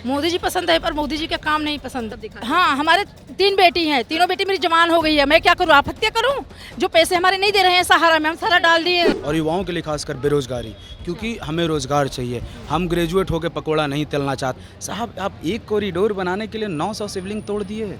मोदी जी पसंद है पर मोदी जी का काम नहीं पसंद। हाँ, हमारे 3 बेटी हैं, तीनों बेटी मेरी जवान हो गई है, मैं क्या करूँ, आत्महत्या करूँ? जो पैसे हमारे नहीं दे रहे हैं सहारा में, हम सारा डाल दिए। और युवाओं के लिए खासकर बेरोजगारी, क्योंकि हमें रोजगार चाहिए। हम ग्रेजुएट होकर पकोड़ा नहीं तलना चाहते। साहब, आप एक कॉरिडोर बनाने के लिए 900 शिवलिंग तोड़ दिए,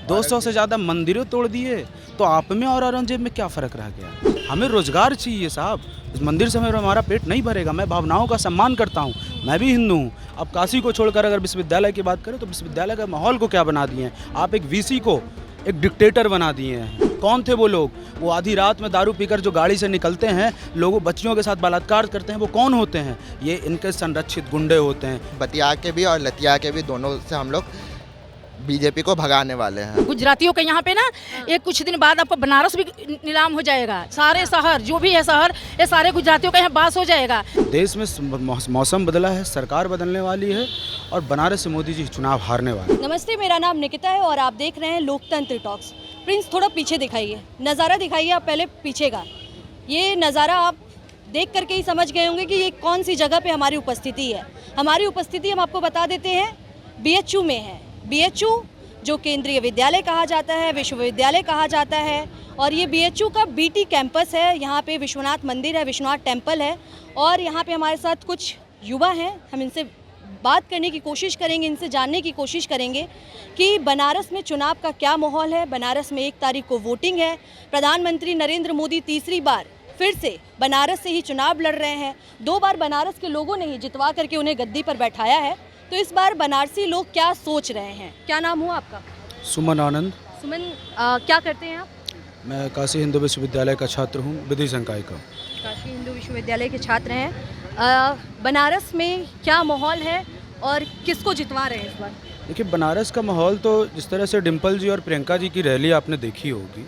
200 से ज़्यादा मंदिरों तोड़ दिए, तो आप में और औरंगजेब में क्या फ़र्क रह गया? हमें रोजगार चाहिए साहब। इस मंदिर से हमारा पेट नहीं भरेगा। मैं भावनाओं का सम्मान करता हूँ, मैं भी हिंदू हूँ। अब काशी को छोड़कर अगर विश्वविद्यालय की बात करें तो विश्वविद्यालय का माहौल को क्या बना दिए हैं आप? एक वीसी को एक डिक्टेटर बना दिए हैं। कौन थे वो लोग? वो आधी रात में दारू पीकर जो गाड़ी से निकलते हैं, लोगों बच्चियों के साथ बलात्कार करते हैं, वो कौन होते हैं? ये इनके संरक्षित गुंडे होते हैं। बतिया के भी और लतिया के भी, दोनों से हम लोग बीजेपी को भगाने वाले हैं। गुजरातियों के यहाँ पे ना एक कुछ दिन बाद आपको बनारस भी नीलाम हो जाएगा। सारे शहर जो भी है शहर, ये सारे गुजरातियों का यहाँ बास हो जाएगा। देश में मौसम बदला है, सरकार बदलने वाली है और बनारस से मोदी जी चुनाव हारने वाले। नमस्ते, मेरा नाम निकिता है और आप देख रहे हैं लोकतंत्र टॉक्स। प्रिंस, थोड़ा पीछे दिखाइए, नज़ारा दिखाइए आप पहले पीछे का। ये नज़ारा आप देख करके ही समझ गए होंगे कि ये कौन सी जगह पे हमारी उपस्थिति है। हमारी उपस्थिति हम आपको बता देते हैं बीएचयू में है। बीएचयू जो केंद्रीय विद्यालय कहा जाता है, विश्वविद्यालय कहा जाता है, और ये बीएचयू का बीटी कैंपस है। यहाँ पे विश्वनाथ मंदिर है, विश्वनाथ टेम्पल है, और यहाँ पे हमारे साथ कुछ युवा हैं। हम इनसे बात करने की कोशिश करेंगे, इनसे जानने की कोशिश करेंगे कि बनारस में चुनाव का क्या माहौल है। बनारस में 1 तारीख को वोटिंग है। प्रधानमंत्री नरेंद्र मोदी तीसरी बार फिर से बनारस से ही चुनाव लड़ रहे हैं। 2 बार बनारस के लोगों ने ही जितवा करके उन्हें गद्दी पर बैठाया है। तो इस बार बनारसी लोग क्या सोच रहे हैं? क्या नाम हुआ आपका? सुमन आनंद। सुमन, क्या करते हैं आप? मैं काशी हिंदू विश्वविद्यालय का छात्र हूँ, विधि संकाय का। काशी हिंदू विश्वविद्यालय के छात्र हैं। बनारस में क्या माहौल है और किसको जितवा रहे हैं इस बार? देखिए, बनारस का माहौल तो जिस तरह से डिम्पल जी और प्रियंका जी की रैली आपने देखी होगी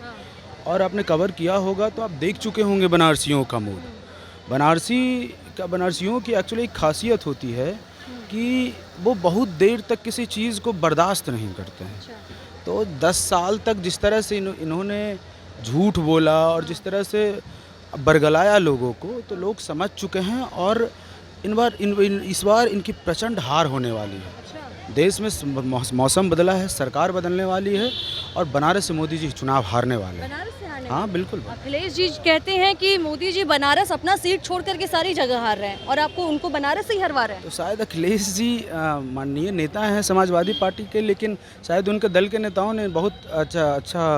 और आपने कवर किया होगा, तो आप देख चुके होंगे बनारसियों का मूड। बनारसियों की एक्चुअली एक खासियत होती है कि वो बहुत देर तक किसी चीज़ को बर्दाश्त नहीं करते हैं। तो 10 साल तक जिस तरह से इन्होंने झूठ बोला और जिस तरह से बरगलाया लोगों को, तो लोग समझ चुके हैं और इस बार इनकी प्रचंड हार होने वाली है। देश में मौसम बदला है, सरकार बदलने वाली है और बनारस से मोदी जी चुनाव हारने वाले हैं। बनारस से हारने? हाँ, बिल्कुल। अखिलेश जी कहते हैं कि मोदी जी बनारस अपना सीट छोड़ करके सारी जगह हार रहे हैं और आपको उनको बनारस से ही हरवा रहे हैं। तो शायद अखिलेश जी माननीय नेता हैं समाजवादी पार्टी के, लेकिन शायद उनके दल के नेताओं ने बहुत अच्छा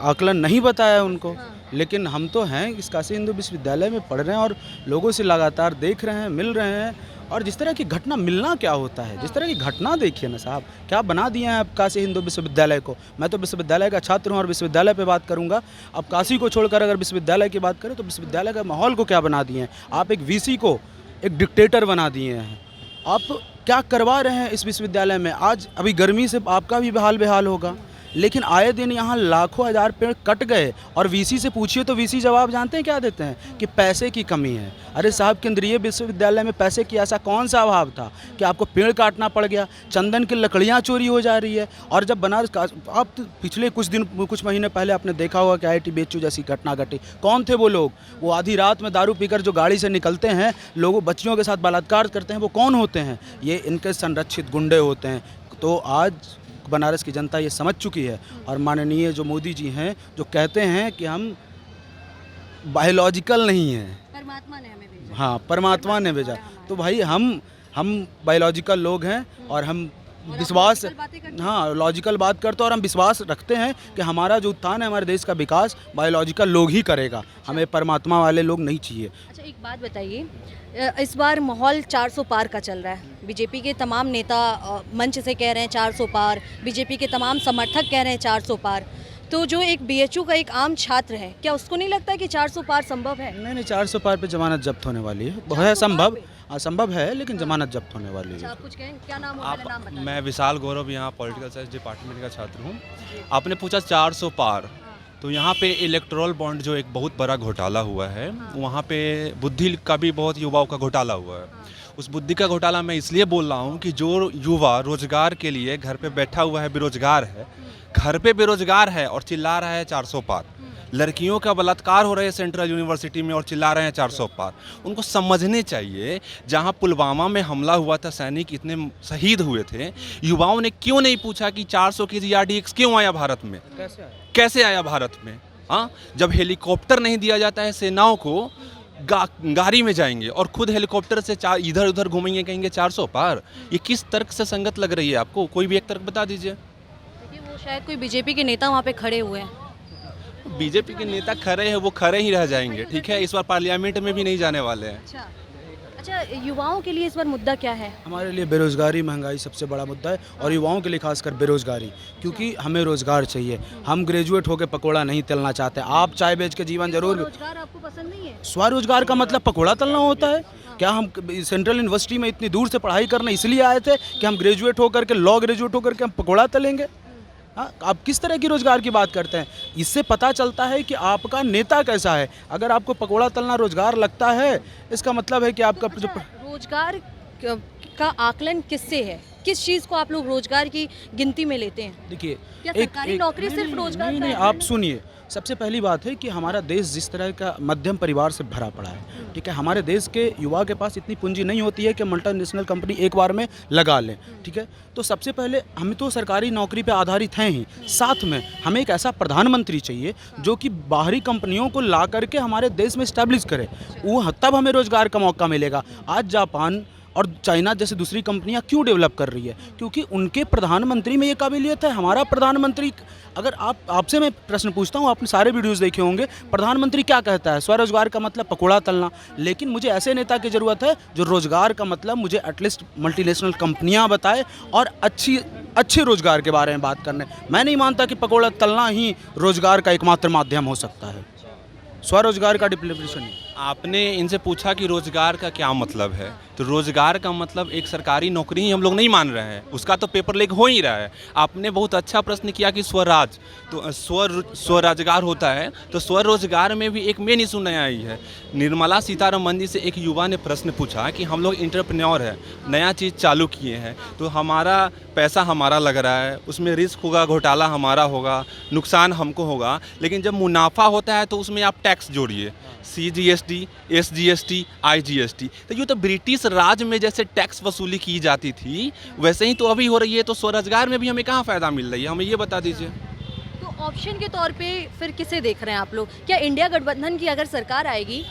आकलन नहीं बताया उनको। लेकिन हम तो हैं इस काशी हिंदू विश्वविद्यालय में पढ़ रहे हैं और लोगों से लगातार देख रहे हैं, मिल रहे हैं। और जिस तरह की घटना मिलना क्या होता है, जिस तरह की घटना देखिए ना साहब, क्या बना दिए हैं आप काशी हिंदू विश्वविद्यालय को। मैं तो विश्वविद्यालय का छात्र हूँ और विश्वविद्यालय पे बात करूँगा। अब काशी को छोड़कर अगर विश्वविद्यालय की बात करें तो विश्वविद्यालय का माहौल को क्या बना दिए हैं आप? एक वीसी को एक डिक्टेटर बना दिए हैं आप। क्या करवा रहे हैं इस विश्वविद्यालय में? आज अभी गर्मी से आपका भी बेहाल होगा, लेकिन आए दिन यहाँ लाखों हज़ार पेड़ कट गए और वीसी से पूछिए तो वीसी जवाब जानते हैं क्या देते हैं? कि पैसे की कमी है। अरे साहब, केंद्रीय विश्वविद्यालय में पैसे की ऐसा कौन सा अभाव था कि आपको पेड़ काटना पड़ गया? चंदन की लकड़ियाँ चोरी हो जा रही है। और जब बनारस का आप पिछले कुछ महीने पहले आपने देखा होगा कि IIT BHU जैसी घटना घटी। कौन थे वो लोग? वो आधी रात में दारू पीकर जो गाड़ी से निकलते हैं, लोगों बच्चियों के साथ बलात्कार करते हैं, वो कौन होते हैं? ये इनके संरक्षित गुंडे होते हैं। तो आज बनारस की जनता ये समझ चुकी है और माननीय जो मोदी जी हैं, जो कहते हैं कि हम बायोलॉजिकल नहीं हैं, परमात्मा ने हमें भेजा। हाँ, परमात्मा ने भेजा। तो भाई हम बायोलॉजिकल लोग हैं और हम विश्वास, हाँ, लॉजिकल बात करते हैं और हम विश्वास रखते हैं कि हमारा जो उत्थान है, हमारे देश का विकास बायोलॉजिकल लोग ही करेगा। हमें परमात्मा वाले लोग नहीं चाहिए। अच्छा, एक बात बताइए, इस बार माहौल 400 पार का चल रहा है। बीजेपी के तमाम नेता मंच से कह रहे हैं 400 पार, बीजेपी के तमाम समर्थक कह रहे हैं 400 पार। तो जो एक बीएचयू का एक आम छात्र है, क्या उसको नहीं लगता कि 400 पार संभव है? नहीं, 400 पार पे जमानत जब्त होने वाली है। है संभव, संभव है, लेकिन जमानत जब्त होने वाली है। आप कुछ कहें, क्या नाम है? पहले नाम बताइए। मैं विशाल गौरव, यहाँ पॉलिटिकल साइंस डिपार्टमेंट का छात्र हूँ। आपने पूछा 400 पार, तो यहाँ पे इलेक्टोरल बॉन्ड जो एक बहुत बड़ा घोटाला हुआ है, वहाँ पे बुद्धि का भी बहुत युवाओं का घोटाला हुआ है। उस बुद्धि का घोटाला मैं इसलिए बोल रहा हूँ कि जो युवा रोजगार के लिए घर पे बैठा हुआ है, बेरोजगार है, घर पे बेरोजगार है और चिल्ला रहा है 400 पार, लड़कियों का बलात्कार हो रहा है सेंट्रल यूनिवर्सिटी में और चिल्ला रहे हैं 400 पार। उनको समझने चाहिए, जहां पुलवामा में हमला हुआ था, सैनिक इतने शहीद हुए थे, युवाओं ने क्यों नहीं पूछा कि 400 केजी RDX क्यों आया भारत में, कैसे आया भारत में? हाँ, जब हेलीकॉप्टर नहीं दिया जाता है सेनाओं को, गाड़ी में जाएंगे और खुद हेलीकॉप्टर से इधर उधर घूमेंगे, कहेंगे 400 पार। ये किस तर्क से संगत लग रही है आपको? कोई भी एक तर्क बता दीजिए। देखिए, वो शायद कोई बीजेपी के नेता वहाँ पे खड़े हुए हैं। बीजेपी के नेता खड़े हैं, वो खड़े ही रह जाएंगे, ठीक है? इस बार पार्लियामेंट में भी नहीं जाने वाले हैं। अच्छा, युवाओं के लिए इस बार मुद्दा क्या है? हमारे लिए बेरोज़गारी, महंगाई सबसे बड़ा मुद्दा है, और युवाओं के लिए खासकर बेरोज़गारी, क्योंकि हमें रोज़गार चाहिए। हम ग्रेजुएट होकर पकोड़ा नहीं तलना चाहते। आप चाय बेच के जीवन जरूर। रोजगार आपको पसंद नहीं है? स्वरोजगार का मतलब पकोड़ा तलना होता है क्या? हम सेंट्रल यूनिवर्सिटी में इतनी दूर से पढ़ाई करने इसलिए आए थे कि हम ग्रेजुएट होकर के, लॉ ग्रेजुएट होकर के हम पकोड़ा तलेंगे? हाँ, आप किस तरह की रोजगार की बात करते हैं? इससे पता चलता है कि आपका नेता कैसा है। अगर आपको पकोड़ा तलना रोजगार लगता है, इसका मतलब है कि आपका जो रोजगार का आकलन किससे है? किस चीज़ को आप लोग रोजगार की गिनती में लेते हैं? देखिए, क्या सरकारी नौकरी सिर्फ रोजगार नहीं, का नहीं, है? आप सुनिए। सबसे पहली बात है कि हमारा देश जिस तरह का मध्यम परिवार से भरा पड़ा है, ठीक है, हमारे देश के युवा के पास इतनी पूंजी नहीं होती है कि मल्टीनेशनल कंपनी एक बार में लगा लें, ठीक है। तो सबसे पहले हम तो सरकारी नौकरी पे आधारित हैं ही, साथ में हमें एक ऐसा प्रधानमंत्री चाहिए जो कि बाहरी कंपनियों को ला करके हमारे देश में इस्टेब्लिश करे। वो तब हमें रोज़गार का मौका मिलेगा। आज जापान और चाइना जैसे दूसरी कंपनियां क्यों डेवलप कर रही है? क्योंकि उनके प्रधानमंत्री में ये काबिलियत है। हमारा प्रधानमंत्री, अगर आपसे मैं प्रश्न पूछता हूँ, आपने सारे वीडियोस देखे होंगे, प्रधानमंत्री क्या कहता है? स्वरोजगार का मतलब पकोड़ा तलना। लेकिन मुझे ऐसे नेता की ज़रूरत है जो रोज़गार का मतलब मुझे एटलीस्ट मल्टीनेशनल कंपनियाँ बताए और अच्छे रोज़गार के बारे में बात करने। मैं नहीं मानता कि पकोड़ा तलना ही रोज़गार का एकमात्र माध्यम हो सकता है। स्वरोजगार का डिप्लीशन। आपने इनसे पूछा कि रोजगार का क्या मतलब है, तो रोजगार का मतलब एक सरकारी नौकरी ही हम लोग नहीं मान रहे हैं, उसका तो पेपर लीक हो ही रहा है। आपने बहुत अच्छा प्रश्न किया कि स्वराज, तो स्वरोजगार होता है, तो स्वरोजगार में भी एक मेन इशू नया आई है। निर्मला सीतारमन जी से एक युवा ने प्रश्न पूछा कि हम लोग इंटरप्रेन्योर है, नया चीज़ चालू किए हैं, तो हमारा पैसा हमारा लग रहा है, उसमें रिस्क होगा, घोटाला हमारा होगा, नुकसान हमको होगा, लेकिन जब मुनाफा होता है तो उसमें आप टैक्स जोड़िए, CGST, SGST, IGST। तो ये तो ब्रिटिश राज में जैसे टैक्स वसूली की जाती थी वैसे ही तो अभी हो रही है। तो स्वरोजगार में भी हमें कहाँ फ़ायदा मिल रही है, हमें ये बता दीजिए। तो ऑप्शन के तौर पे फिर किसे देख रहे हैं आप लोग? क्या इंडिया गठबंधन की अगर सरकार आएगी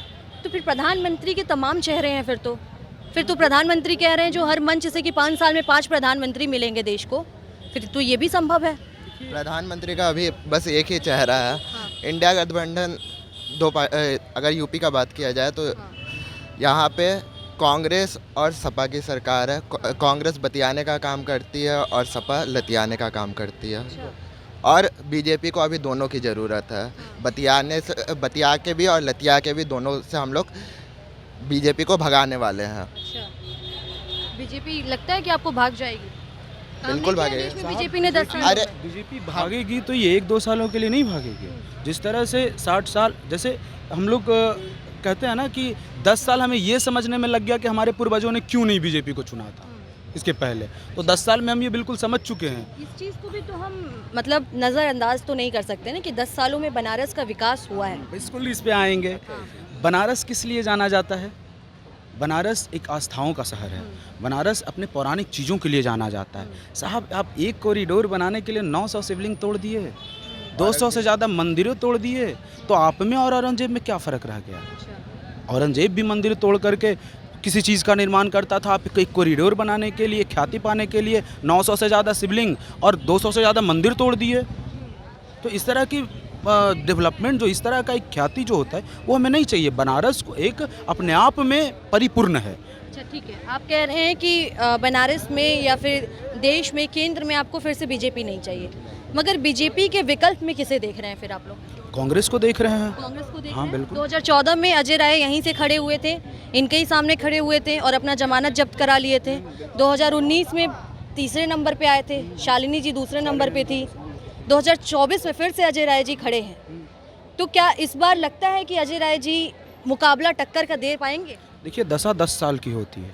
तो फिर प्रधानमंत्री के तमाम चेहरे हैं? फिर तो प्रधानमंत्री कह रहे हैं जो हर मंच से कि 5 साल में 5 प्रधानमंत्री मिलेंगे देश को, फिर तो ये भी संभव है। प्रधानमंत्री का अभी बस एक ही चेहरा है। इंडिया गठबंधन अगर यूपी का बात किया जाए तो यहाँ पे कांग्रेस और सपा की सरकार है। कांग्रेस बतियाने का काम करती है और सपा लतियाने का काम करती है। और बीजेपी को अभी दोनों की ज़रूरत है। बतिया के भी और लतिया के भी, दोनों से हम लोग बीजेपी को भगाने वाले हैं। बीजेपी लगता है कि आपको भाग जाएगी? बिल्कुल भागेगी। बीजेपी ने 10 साल, अरे बीजेपी भागेगी तो ये 1-2 सालों के लिए नहीं भागेगी। जिस तरह से 60 साल, जैसे हम लोग कहते हैं ना कि 10 साल हमें ये समझने में लग गया कि हमारे पूर्वजों ने क्यों नहीं बीजेपी को चुना था इसके पहले, तो 10 साल में हम ये बिल्कुल समझ चुके हैं। इस चीज़ को भी तो हम मतलब नज़रअंदाज तो नहीं कर सकते ना कि 10 सालों में बनारस का विकास हुआ है। बिल्कुल इस पे आएंगे। बनारस किस लिए जाना जाता है? बनारस एक आस्थाओं का शहर है। बनारस अपने पौराणिक चीज़ों के लिए जाना जाता है। साहब, आप एक कॉरिडोर बनाने के लिए 900 शिवलिंग तोड़ दिए, 200 से ज़्यादा मंदिरों तोड़ दिए, तो आप में और औरंगजेब में क्या फ़र्क रह गया? औरंगजेब भी मंदिर तोड़ करके किसी चीज़ का निर्माण करता था। आप एक कॉरिडोर बनाने के लिए, ख्याति पाने के लिए 900 से ज़्यादा शिवलिंग और 200 से ज़्यादा मंदिर तोड़ दिए। तो इस तरह की डेवलपमेंट, जो इस तरह का एक ख्याति जो होता है, वो हमें नहीं चाहिए। बनारस को एक अपने आप में परिपूर्ण है। अच्छा, ठीक है, आप कह रहे हैं कि बनारस में या फिर देश में, केंद्र में आपको फिर से बीजेपी नहीं चाहिए, मगर बीजेपी के विकल्प में किसे देख रहे हैं फिर आप लोग? कांग्रेस को देख रहे हैं। कांग्रेस को देख हाँ, रहे हैं। बिल्कुल। 2014 में अजय राय यहीं से खड़े हुए थे, इनके ही सामने खड़े हुए थे और अपना जमानत जब्त करा लिए थे। 2019 में तीसरे नंबर पे आए थे, शालिनी जी दूसरे नंबर पे थी। 2024 में फिर से अजय राय जी खड़े हैं। तो क्या इस बार लगता है कि अजय राय जी मुकाबला टक्कर का दे पाएंगे? देखिए, दशा 10 साल की होती है।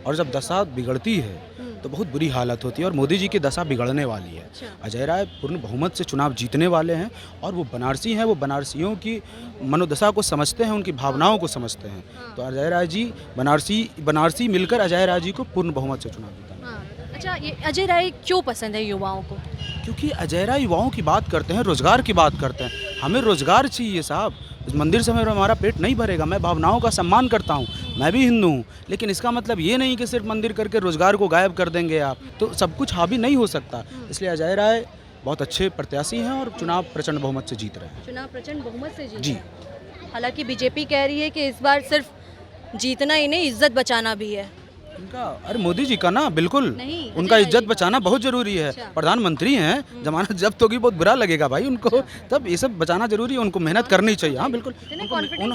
और जब दशा बिगड़ती है तो बहुत बुरी हालत होती है, और मोदी जी की दशा बिगड़ने वाली है। अजय राय पूर्ण बहुमत से चुनाव जीतने वाले हैं, और वो बनारसी हैं, वो बनारसियों की मनोदशा को समझते हैं, उनकी भावनाओं को समझते हैं। तो अजय राय जी बनारसी मिलकर अजय राय जी को पूर्ण बहुमत से चुनाव जीता। अच्छा, ये अजय राय क्यों पसंद है युवाओं को? क्योंकि अजय राय युवाओं की बात करते हैं, रोजगार की बात करते हैं। हमें रोजगार चाहिए साहब, इस मंदिर से हमारा पेट नहीं भरेगा। मैं भावनाओं का सम्मान करता हूँ, मैं भी हिंदू हूँ, लेकिन इसका मतलब ये नहीं कि सिर्फ मंदिर करके रोजगार को गायब कर देंगे आप, तो सब कुछ हावी नहीं हो सकता। इसलिए अजय राय बहुत अच्छे प्रत्याशी हैं और चुनाव प्रचंड बहुमत से जीत रहे हैं। चुनाव प्रचंड बहुमत से जी। हालांकि बीजेपी कह रही है कि इस बार सिर्फ जीतना ही नहीं, इज्जत बचाना भी है। उनका अरे मोदी जी का ना बिल्कुल नहीं, उनका अजय इज्जत राय बचाना बहुत जरूरी है। प्रधानमंत्री हैं, जमानत जब्त होगी बहुत बुरा लगेगा भाई उनको, तब ये सब बचाना जरूरी है। उनको मेहनत करनी चाहिए। हाँ बिल्कुल,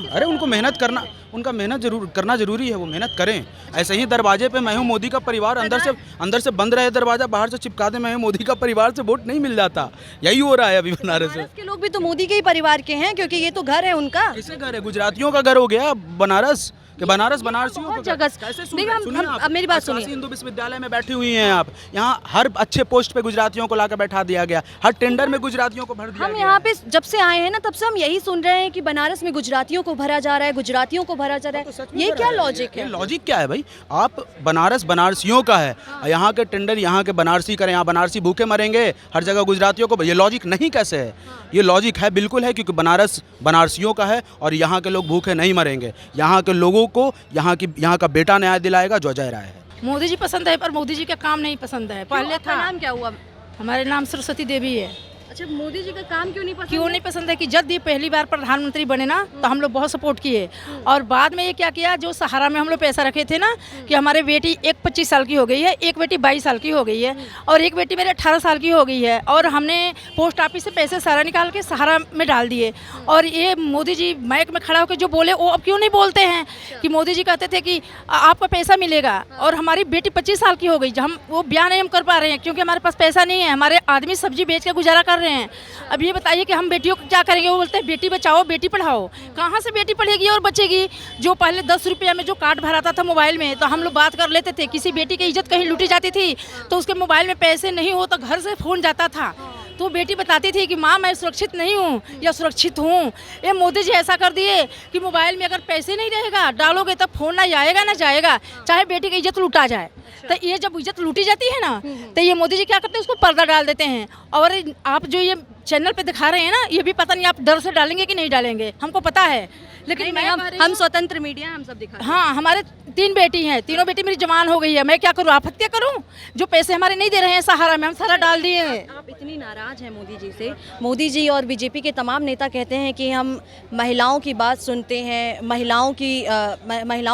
अरे उनको मेहनत करना, उनका मेहनत जरूर करना जरूरी है, वो मेहनत करें। ऐसे ही दरवाजे पे मैं हूँ मोदी का परिवार, अंदर से बंद रहे दरवाजा, बाहर से चिपका दे मैं हूँ मोदी का परिवार, से वोट नहीं मिल जाता। यही हो रहा है अभी बनारस में। के लोग भी तो मोदी के ही परिवार के हैं, क्योंकि ये तो घर है उनका। किसके घर है? गुजरातियों का घर हो गया बनारस, कि बनारसियों बहुत का जगह घर। कैसे नहीं, सुनिए आप, अब मेरी बात सुनिए। काशी हिंदू विश्वविद्यालय में बैठी हुई हैं आप, यहाँ हर अच्छे पोस्ट पे गुजरातियों को लाकर बैठा दिया गया, हर टेंडर में गुजरातियों को भर दिया हम गया। यहाँ पे जब से आए हैं ना, तब से हम यही सुन रहे हैं कि बनारस में गुजरातियों को भरा जा रहा है, गुजरातियों को भरा जा रहा है। ये क्या लॉजिक है? लॉजिक क्या है भाई? आप बनारसियों का है, यहाँ के टेंडर यहाँ के बनारसी करें, यहाँ बनारसी भूखे मरेंगे, हर जगह गुजरातियों को, ये लॉजिक नहीं कैसे है? ये लॉजिक है, बिल्कुल है, क्योंकि बनारस बनारसियों का है और यहाँ के लोग भूखे नहीं मरेंगे। यहाँ के लोगों को यहाँ का बेटा न्याय दिलाएगा जो अजय राय है। मोदी जी पसंद है, पर मोदी जी का काम नहीं पसंद है। पहले आपका था, नाम क्या हुआ? हमारे नाम सरस्वती देवी है। अच्छा, मोदी जी का काम क्यों नहीं पसंद? क्यों नहीं पसंद है कि जब ये पहली बार प्रधानमंत्री बने ना, तो हम लोग बहुत सपोर्ट किए, और बाद में ये क्या किया, जो सहारा में हम लोग पैसा रखे थे ना, कि हमारे बेटी एक 25 साल की हो गई है, एक बेटी 22 साल की हो गई है, और एक बेटी मेरे 18 साल की हो गई है, और हमने पोस्ट ऑफिस से पैसे सारा निकाल के सहारा में डाल दिए। और ये मोदी जी माइक में खड़ा होकर जो बोले, वो अब क्यों नहीं बोलते हैं कि मोदी जी कहते थे कि आपका पैसा मिलेगा, और हमारी बेटी 25 साल की हो गई, हम वो ब्याह नहीं हम कर पा रहे हैं, क्योंकि हमारे पास पैसा नहीं है। हमारे आदमी सब्जी बेच के गुजारा कर रहे हैं। अब ये बताइए कि हम बेटियों को क्या करेंगे? वो बोलते हैं बेटी बचाओ बेटी पढ़ाओ। कहाँ से बेटी पढ़ेगी और बचेगी? जो पहले 10 रुपया में जो कार्ड भराता था मोबाइल में, तो हम लोग बात कर लेते थे, किसी बेटी की इज्जत कहीं लूटी जाती थी तो उसके मोबाइल में पैसे नहीं हो तो घर से फ़ोन जाता था, तो बेटी बताती थी कि माँ मैं सुरक्षित नहीं हूँ या सुरक्षित हूँ। ये मोदी जी ऐसा कर दिए कि मोबाइल में अगर पैसे नहीं रहेगा डालोगे तब फ़ोन ना आएगा ना जाएगा, चाहे बेटी की इज्जत लूटा जाए। तो ये जब इज्जत लूटी जाती है ना, तो ये मोदी जी क्या करते हैं, उसको पर्दा डाल देते हैं। और आप जो ये चैनल पे दिखा रहे हैं ना, ये भी पता नहीं आप डर से डालेंगे कि नहीं डालेंगे, हमको पता है, लेकिन हम स्वतंत्र मीडिया, हम सब दिखा। हाँ, हमारे 3 बेटी हैं, तीनों बेटी मेरी जवान हो गई है, मैं क्या करूँ? आप हत्या करूँ? जो पैसे हमारे नहीं दे रहे हैं सहारा में, हम सारा डाल दिए हैं। आप इतनी नाराज हैं मोदी जी से। मोदी जी और बीजेपी के तमाम नेता कहते हैं कि हम महिलाओं की बात सुनते हैं, महिलाओं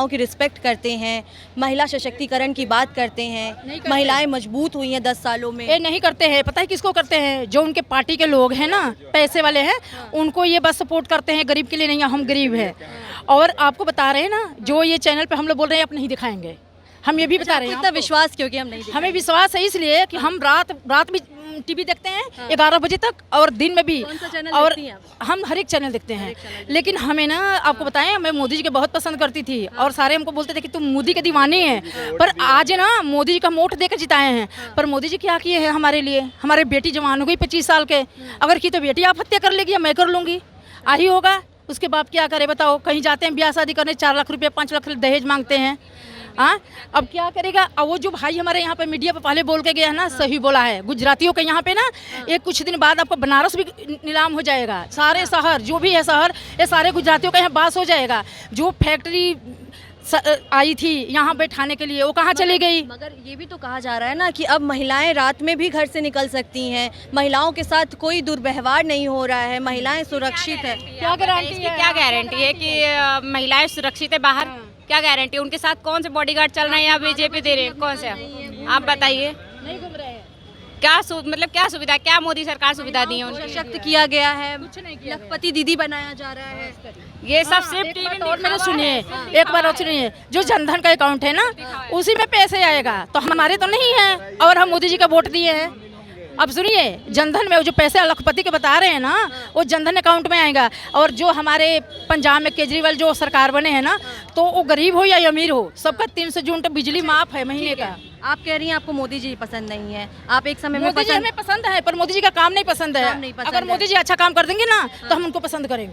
की रिस्पेक्ट करते हैं, महिला सशक्तिकरण की बात करते हैं, महिलाएं मजबूत हुई हैं 10 सालों में। ये नहीं करते हैं। पता है किसको करते हैं? जो उनके पार्टी के लोग हैं ना, पैसे वाले हैं, उनको ये बस सपोर्ट करते हैं, गरीब के लिए नहीं, हम गरीब हैं। और आपको बता रहे हैं ना, जो ये चैनल पे हम लोग बोल रहे हैं आप नहीं दिखाएंगे, हम ये भी बता रहे हैं। इतना विश्वास क्योंकि हम नहीं दिखाएंगे? हमें विश्वास है इसलिए कि हम रात भी टीवी देखते हैं 11 बजे तक, और दिन में भी। कौन सा चैनल और देखती हैं आप? हम हर एक चैनल देखते हैं, लेकिन हमें ना, आपको बताएं, मैं मोदी जी के बहुत पसंद करती थी, और सारे हमको बोलते थे कि तुम मोदी के दीवानी है, पर आज ना मोदी जी का वोट देकर जिताए हैं। पर मोदी जी क्या किए हैं हमारे लिए? हमारे बेटी जवान हो गई 25 साल के, अगर की तो बेटी आप हत्या कर लेगी या मैं कर लूँगी, आही होगा। उसके बाप क्या करे बताओ? कहीं जाते हैं ब्याह शादी करने, 4 लाख रुपये 5 लाख दहेज मांगते हैं। हाँ, अब क्या करेगा? अब वो जो भाई हमारे यहाँ पे मीडिया पे पहले बोल के गया है ना, सही बोला है। गुजरातियों के यहाँ पे ना एक कुछ दिन बाद आपको बनारस भी नीलाम हो जाएगा। सारे शहर जो भी है शहर, ये सारे गुजरातियों का यहाँ बास हो जाएगा। जो फैक्ट्री आई थी यहाँ बैठाने के लिए, वो कहाँ चली गई? मगर ये भी तो कहा जा रहा है ना कि अब महिलाएं रात में भी घर से निकल सकती हैं, महिलाओं के साथ कोई दुर्व्यवहार नहीं हो रहा है, महिलाएं सुरक्षित है। क्या गारंटी है? क्या गारंटी है कि महिलाएं सुरक्षित है बाहर? क्या गारंटी? उनके साथ कौन से बॉडीगार्ड चल रहे हैं या बीजेपी दे रहे हैं? कौन से? आप बताइए। नहीं घूम रहे हैं। क्या मतलब क्या सुविधा, क्या मोदी सरकार सुविधा दी है उनको? सशक्त किया गया है, लखपति दीदी बनाया जा रहा है। ये सब सिर्फ एक बात और मेरे सुनिए, एक बार और सुनिए, जो जनधन का अकाउंट है ना, उसी में पैसे आएगा, तो हमारे तो नहीं है, और हम मोदी जी का वोट दिए हैं। अब सुनिए, जनधन में जो पैसे लखपति के बता रहे हैं ना, वो जनधन अकाउंट में आएगा। और जो हमारे पंजाब में केजरीवाल जो सरकार बने हैं ना, तो वो गरीब हो या अमीर हो, सबका 300 यूनिट बिजली माफ है महीने का। आप कह रही हैं आपको मोदी जी पसंद नहीं है, आप एक समय में मोदी जी पसंद हमें पसंद है, पर मोदी जी का काम नहीं पसंद है। काम नहीं पसंद अगर है। मोदी जी अच्छा काम कर देंगे ना तो हम उनको पसंद करेंगे।